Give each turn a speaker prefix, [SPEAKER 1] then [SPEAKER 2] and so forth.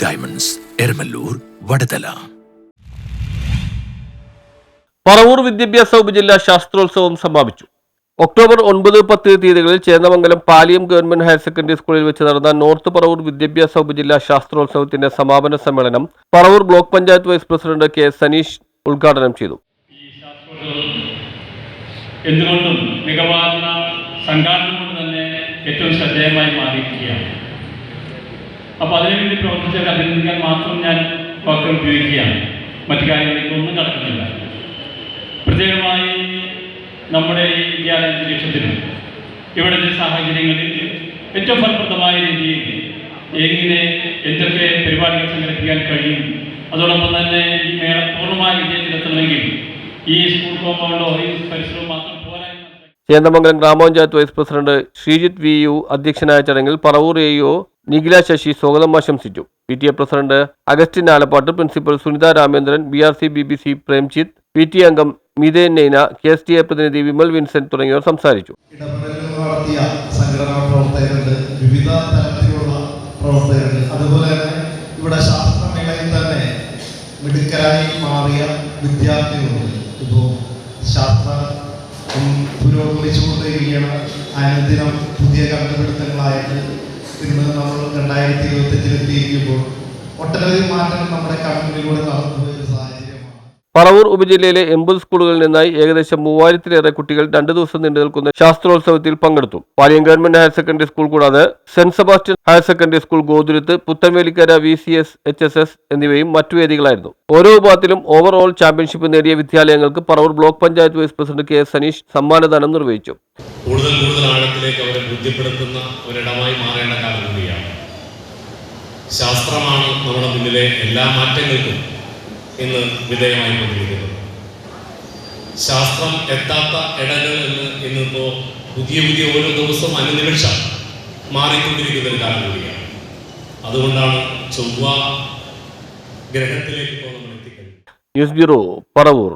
[SPEAKER 1] Diamonds, Eramallur, Vadathala.
[SPEAKER 2] Paravur വിദ്യാഭ്യാസ ഉപജില്ലാ ശാസ്ത്രോത്സവം സമാപിച്ചു. ഒക്ടോബർ 9, 10 തീയതികളിൽ Chendamangalam Paliyam government higher secondary സ്കൂളിൽ വെച്ച് നടന്ന നോർത്ത് പറവൂർ വിദ്യാഭ്യാസ ഉപജില്ലാ ശാസ്ത്രോത്സവത്തിന്റെ സമാപന സമ്മേളനം Paravur block panchayat vice president K Saneesh ഉദ്ഘാടനം ചെയ്തു.
[SPEAKER 3] എന്തുകൊണ്ടും മികവാർന്ന സംഘാടനം കൊണ്ട് തന്നെ ഏറ്റവും ശ്രദ്ധേയമായി മാറിയിരിക്കുകയാണ്. അപ്പോൾ അതിനുവേണ്ടി പ്രവർത്തിച്ചവരെ അഭിനന്ദിക്കാൻ മാത്രം ഞാൻ വാക്കുകൾ ഉപയോഗിക്കുകയാണ്. മറ്റു കാര്യങ്ങളിലേക്ക് ഒന്നും കടക്കുന്നില്ല. പ്രത്യേകമായി നമ്മുടെ ഈ വിദ്യാലയ അന്തരീക്ഷത്തിലും ഇവിടുത്തെ സാഹചര്യങ്ങളിൽ ഏറ്റവും ഫലപ്രദമായ രീതിയിൽ എങ്ങനെ എന്തൊക്കെ പരിപാടികൾ സംഘടിപ്പിക്കാൻ കഴിയും, അതോടൊപ്പം തന്നെ ഈ മേള പൂർണ്ണമായ വിജയത്തിലെത്തണമെങ്കിൽ ഈ സ്കൂൾ കോമ്പൗണ്ടോ ഈ പരിസരവും മാത്രം പോരാ.
[SPEAKER 2] ചേന്നമംഗലം ഗ്രാമപഞ്ചായത്ത് വൈസ് പ്രസിഡന്റ് ശ്രീജിത്ത് VU അധ്യക്ഷനായ ചടങ്ങിൽ പറവൂർ AO നിഖില ശശി സ്വാഗതം ആശംസിച്ചു. PTA president Augustine Alappat, principal Sunitha Ramendran, BRC BBC Premjith, PTA അംഗം മിതേൻ നൈന, KSTA പ്രതിനിധി വിമൽ വിൻസെന്റ് തുടങ്ങിയവർ സംസാരിച്ചു.
[SPEAKER 4] നടത്തിയ സംഘടനാ പ്രവർത്തകരുണ്ട്, വിവിധ തരത്തിലുള്ള പ്രവർത്തകരുണ്ട്. അതുപോലെ തന്നെ ഇവിടെ ശാസ്ത്രമേളയിൽ തന്നെ മിടുക്കരായി മാറിയ വിദ്യാർത്ഥികളുണ്ട്. ഇപ്പോൾ ശാസ്ത്രം പുരോഗമിച്ചുകൊണ്ടിരിക്കുകയാണ്. അനുദിനം പുതിയ കണ്ടുപിടുത്തങ്ങളായിട്ട് ഇന്ന് നമ്മൾ 2025 എത്തിയിരിക്കുമ്പോൾ ഒട്ടനവധി മാറ്റങ്ങൾ നമ്മുടെ കണ്ണുകളിലൂടെ നടന്നു വരുന്ന സാഹചര്യമാണ്.
[SPEAKER 2] പറവൂർ ഉപജില്ലയിലെ 80 സ്കൂളുകളിൽ നിന്നായി ഏകദേശം 3000-ലേറെ കുട്ടികൾ 2 ദിവസം നീണ്ടു നിൽക്കുന്ന ശാസ്ത്രോത്സവത്തിൽ പങ്കെടുത്തു. Paliyam government higher secondary school കൂടാതെ saint Sebastian higher secondary school, Gothuruthu, Puthenvelikkara VCS HSS എന്നിവയും മറ്റു വേദികളായിരുന്നു. ഓരോ വിഭാഗത്തിലും ഓവറോൾ ചാമ്പ്യൻഷിപ്പ് നേടിയ വിദ്യാലയങ്ങൾക്ക് Paravur block panchayat vice president K Saneesh സമ്മാനദാനം നിർവഹിച്ചു.
[SPEAKER 5] കൂടുതൽ ആഴത്തിലേക്ക് അവരെ ബോധ്യപ്പെടുത്തുന്ന ഒരിടമായി മാറേണ്ട കാലം കൂടിയാണ്. ശാസ്ത്രമാണ് നമ്മുടെ മുന്നിലെ എല്ലാ മാറ്റങ്ങൾക്കും ഇന്ന് വിധേയമായി കൊണ്ടിരിക്കുന്നത്. ശാസ്ത്രം എത്താത്ത ഇടങ്ങൾ എന്ന് ഇന്നിപ്പോൾ പുതിയ ഓരോ ദിവസവും അനുനിമിഷം മാറിക്കൊണ്ടിരിക്കുന്ന ഒരു കാലം കൂടിയാണ്. അതുകൊണ്ടാണ് ചൊവ്വ ഗ്രഹത്തിലേക്ക് ഇപ്പോൾ നമ്മൾ എത്തിക്കുന്നത്.
[SPEAKER 2] News bureau, Paravur.